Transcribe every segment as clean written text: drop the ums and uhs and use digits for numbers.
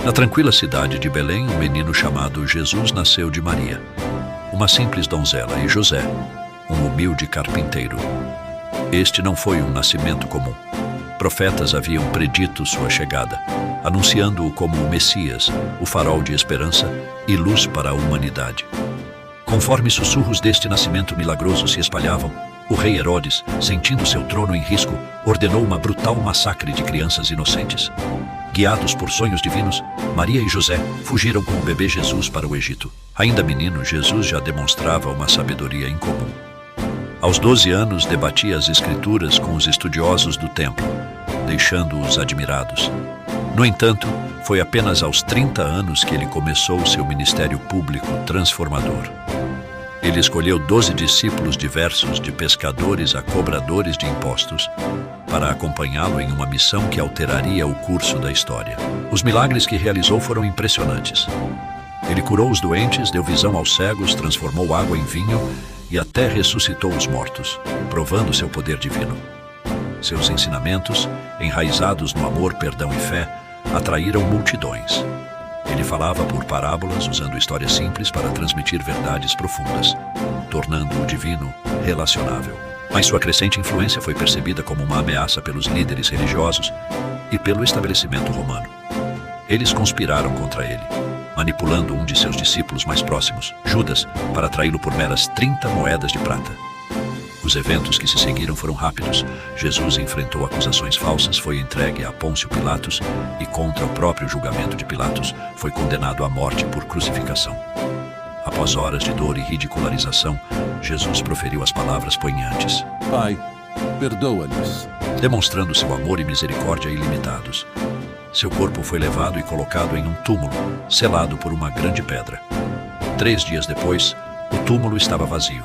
Na tranquila cidade de Belém, um menino chamado Jesus nasceu de Maria, uma simples donzela, e José, um humilde carpinteiro. Este não foi um nascimento comum. Profetas haviam predito sua chegada, anunciando-o como o Messias, o farol de esperança e luz para a humanidade. Conforme sussurros deste nascimento milagroso se espalhavam, o rei Herodes, sentindo seu trono em risco, ordenou uma brutal massacre de crianças inocentes. Guiados por sonhos divinos, Maria e José fugiram com o bebê Jesus para o Egito. Ainda menino, Jesus já demonstrava uma sabedoria incomum. Aos 12 anos, debatia as Escrituras com os estudiosos do templo, deixando-os admirados. No entanto, foi apenas aos 30 anos que ele começou seu ministério público transformador. Ele escolheu 12 discípulos diversos, de pescadores a cobradores de impostos, para acompanhá-lo em uma missão que alteraria o curso da história. Os milagres que realizou foram impressionantes. Ele curou os doentes, deu visão aos cegos, transformou água em vinho e até ressuscitou os mortos, provando seu poder divino. Seus ensinamentos, enraizados no amor, perdão e fé, atraíram multidões. Ele falava por parábolas, usando histórias simples para transmitir verdades profundas, tornando o divino relacionável. Mas sua crescente influência foi percebida como uma ameaça pelos líderes religiosos e pelo estabelecimento romano. Eles conspiraram contra ele, manipulando um de seus discípulos mais próximos, Judas, para atraí-lo por meras 30 moedas de prata. Os eventos que se seguiram foram rápidos. Jesus enfrentou acusações falsas, foi entregue a Pôncio Pilatos e, contra o próprio julgamento de Pilatos, foi condenado à morte por crucificação. Após horas de dor e ridicularização, Jesus proferiu as palavras poignantes: Pai, perdoa-lhes, demonstrando seu amor e misericórdia ilimitados. Seu corpo foi levado e colocado em um túmulo, selado por uma grande pedra. 3 dias depois, o túmulo estava vazio.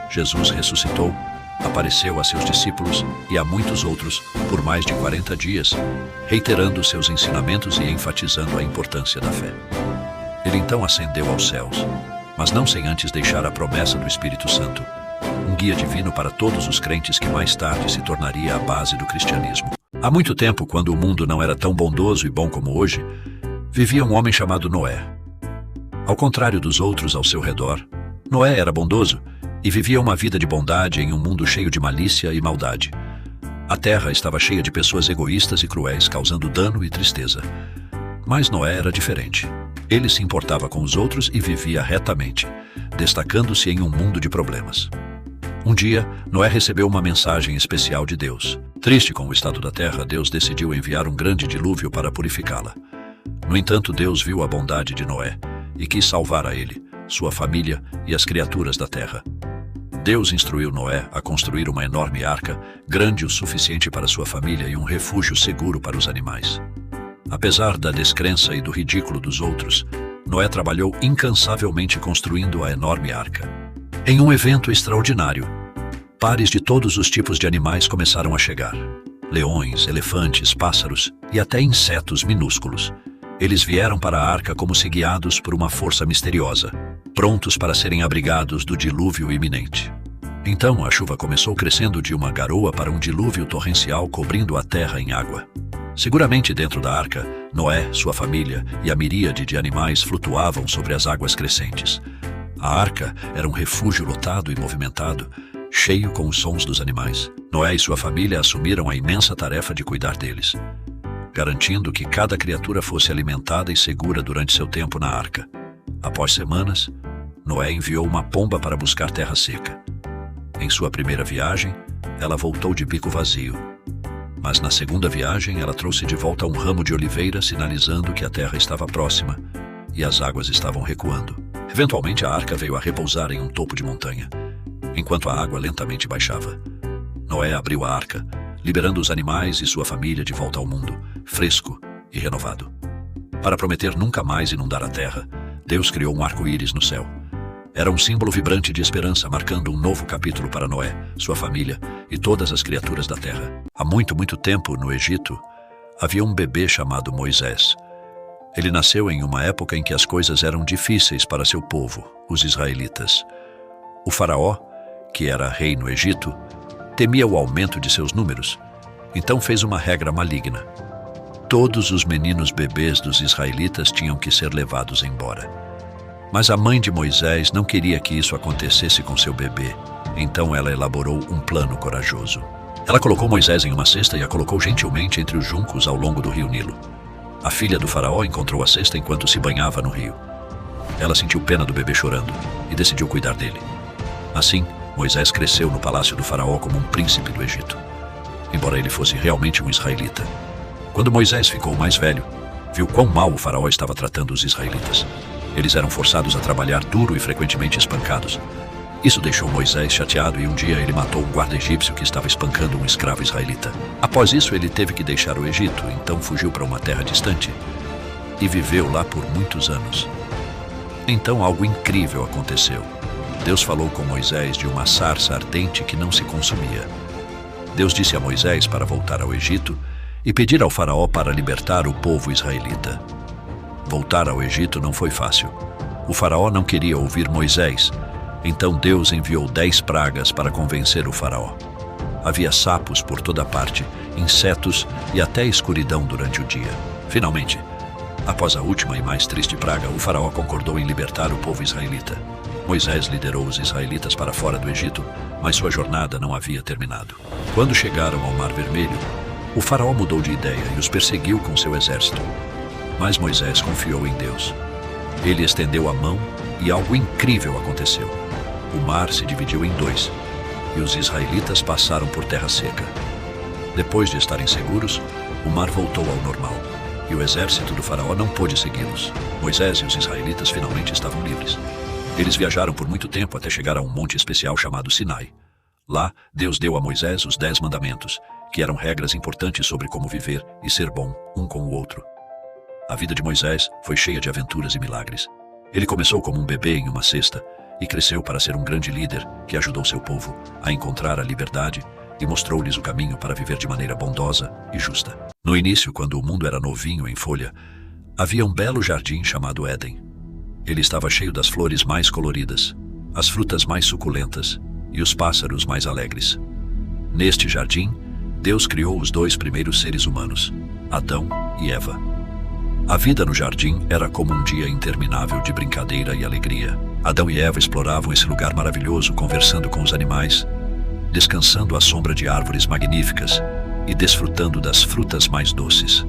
Jesus ressuscitou, apareceu a seus discípulos e a muitos outros por mais de 40 dias, reiterando seus ensinamentos e enfatizando a importância da fé. Ele então ascendeu aos céus, mas não sem antes deixar a promessa do Espírito Santo, um guia divino para todos os crentes que mais tarde se tornaria a base do cristianismo. Há muito tempo, quando o mundo não era tão bondoso e bom como hoje, vivia um homem chamado Noé. Ao contrário dos outros ao seu redor, Noé era bondoso e vivia uma vida de bondade em um mundo cheio de malícia e maldade. A terra estava cheia de pessoas egoístas e cruéis, causando dano e tristeza. Mas Noé era diferente. Ele se importava com os outros e vivia retamente, destacando-se em um mundo de problemas. Um dia, Noé recebeu uma mensagem especial de Deus. Triste com o estado da terra, Deus decidiu enviar um grande dilúvio para purificá-la. No entanto, Deus viu a bondade de Noé e quis salvar a ele, sua família e as criaturas da terra. Deus instruiu Noé a construir uma enorme arca, grande o suficiente para sua família e um refúgio seguro para os animais. Apesar da descrença e do ridículo dos outros, Noé trabalhou incansavelmente construindo a enorme arca. Em um evento extraordinário, pares de todos os tipos de animais começaram a chegar. Leões, elefantes, pássaros e até insetos minúsculos. Eles vieram para a arca como se guiados por uma força misteriosa, prontos para serem abrigados do dilúvio iminente. Então a chuva começou crescendo de uma garoa para um dilúvio torrencial cobrindo a terra em água. Seguramente dentro da arca, Noé, sua família e a miríade de animais flutuavam sobre as águas crescentes. A arca era um refúgio lotado e movimentado, cheio com os sons dos animais. Noé e sua família assumiram a imensa tarefa de cuidar deles, garantindo que cada criatura fosse alimentada e segura durante seu tempo na arca. Após semanas, Noé enviou uma pomba para buscar terra seca. Em sua primeira viagem, ela voltou de bico vazio. Mas na segunda viagem, ela trouxe de volta um ramo de oliveira, sinalizando que a terra estava próxima e as águas estavam recuando. Eventualmente, a arca veio a repousar em um topo de montanha, enquanto a água lentamente baixava. Noé abriu a arca, liberando os animais e sua família de volta ao mundo, fresco e renovado. Para prometer nunca mais inundar a terra, Deus criou um arco-íris no céu. Era um símbolo vibrante de esperança, marcando um novo capítulo para Noé, sua família e todas as criaturas da terra. Há muito tempo, no Egito, havia um bebê chamado Moisés. Ele nasceu em uma época em que as coisas eram difíceis para seu povo, os israelitas. O faraó, que era rei no Egito, temia o aumento de seus números, então fez uma regra maligna. Todos os meninos bebês dos israelitas tinham que ser levados embora. Mas a mãe de Moisés não queria que isso acontecesse com seu bebê, então ela elaborou um plano corajoso. Ela colocou Moisés em uma cesta e a colocou gentilmente entre os juncos ao longo do rio Nilo. A filha do faraó encontrou a cesta enquanto se banhava no rio. Ela sentiu pena do bebê chorando e decidiu cuidar dele. Assim, Moisés cresceu no palácio do faraó como um príncipe do Egito, embora ele fosse realmente um israelita. Quando Moisés ficou mais velho, viu quão mal o faraó estava tratando os israelitas. Eles eram forçados a trabalhar duro e frequentemente espancados. Isso deixou Moisés chateado e um dia ele matou um guarda egípcio que estava espancando um escravo israelita. Após isso, ele teve que deixar o Egito, então fugiu para uma terra distante e viveu lá por muitos anos. Então algo incrível aconteceu. Deus falou com Moisés de uma sarça ardente que não se consumia. Deus disse a Moisés para voltar ao Egito e pedir ao faraó para libertar o povo israelita. Voltar ao Egito não foi fácil. O faraó não queria ouvir Moisés, então Deus enviou 10 pragas para convencer o faraó. Havia sapos por toda parte, insetos e até escuridão durante o dia. Finalmente, após a última e mais triste praga, o faraó concordou em libertar o povo israelita. Moisés liderou os israelitas para fora do Egito, mas sua jornada não havia terminado. Quando chegaram ao Mar Vermelho, o faraó mudou de ideia e os perseguiu com seu exército. Mas Moisés confiou em Deus. Ele estendeu a mão e algo incrível aconteceu. O mar se dividiu em 2 e os israelitas passaram por terra seca. Depois de estarem seguros, o mar voltou ao normal e o exército do faraó não pôde segui-los. Moisés e os israelitas finalmente estavam livres. Eles viajaram por muito tempo até chegar a um monte especial chamado Sinai. Lá, Deus deu a Moisés os 10 mandamentos, que eram regras importantes sobre como viver e ser bom um com o outro. A vida de Moisés foi cheia de aventuras e milagres. Ele começou como um bebê em uma cesta e cresceu para ser um grande líder que ajudou seu povo a encontrar a liberdade e mostrou-lhes o caminho para viver de maneira bondosa e justa. No início, quando o mundo era novinho em folha, havia um belo jardim chamado Éden. Ele estava cheio das flores mais coloridas, as frutas mais suculentas e os pássaros mais alegres. Neste jardim, Deus criou os 2 primeiros seres humanos, Adão e Eva. A vida no jardim era como um dia interminável de brincadeira e alegria. Adão e Eva exploravam esse lugar maravilhoso, conversando com os animais, descansando à sombra de árvores magníficas e desfrutando das frutas mais doces.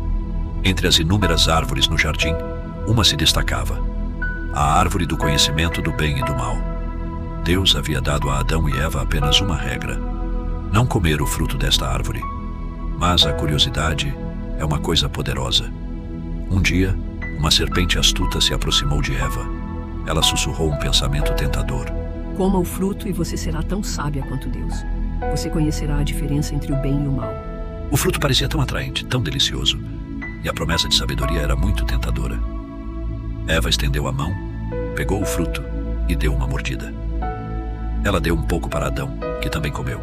Entre as inúmeras árvores no jardim, uma se destacava: a árvore do conhecimento do bem e do mal. Deus havia dado a Adão e Eva apenas uma regra: não comer o fruto desta árvore. Mas a curiosidade é uma coisa poderosa. Um dia, uma serpente astuta se aproximou de Eva. Ela sussurrou um pensamento tentador: coma o fruto e você será tão sábia quanto Deus. Você conhecerá a diferença entre o bem e o mal. O fruto parecia tão atraente, tão delicioso, e a promessa de sabedoria era muito tentadora. Eva estendeu a mão, pegou o fruto e deu uma mordida. Ela deu um pouco para Adão, que também comeu.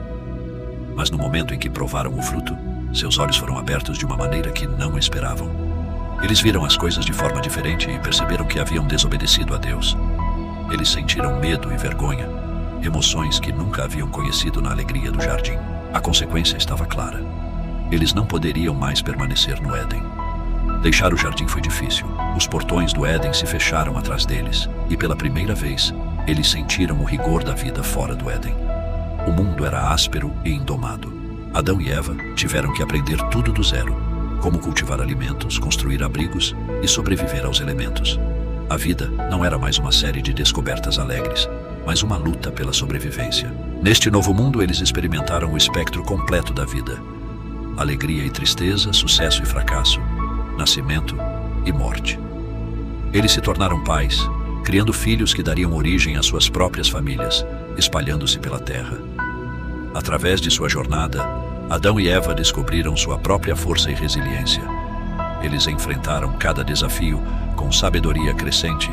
Mas no momento em que provaram o fruto, seus olhos foram abertos de uma maneira que não esperavam. Eles viram as coisas de forma diferente e perceberam que haviam desobedecido a Deus. Eles sentiram medo e vergonha, emoções que nunca haviam conhecido na alegria do jardim. A consequência estava clara. Eles não poderiam mais permanecer no Éden. Deixar o jardim foi difícil. Os portões do Éden se fecharam atrás deles, e pela primeira vez, eles sentiram o rigor da vida fora do Éden. O mundo era áspero e indomado. Adão e Eva tiveram que aprender tudo do zero: como cultivar alimentos, construir abrigos e sobreviver aos elementos. A vida não era mais uma série de descobertas alegres, mas uma luta pela sobrevivência. Neste novo mundo, eles experimentaram o espectro completo da vida: alegria e tristeza, sucesso e fracasso, nascimento e morte. Eles se tornaram pais, criando filhos que dariam origem às suas próprias famílias, espalhando-se pela terra. Através de sua jornada, Adão e Eva descobriram sua própria força e resiliência. Eles enfrentaram cada desafio com sabedoria crescente,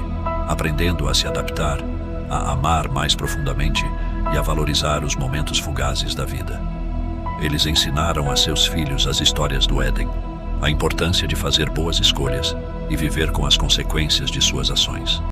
aprendendo a se adaptar, a amar mais profundamente e a valorizar os momentos fugazes da vida. Eles ensinaram a seus filhos as histórias do Éden, a importância de fazer boas escolhas e viver com as consequências de suas ações.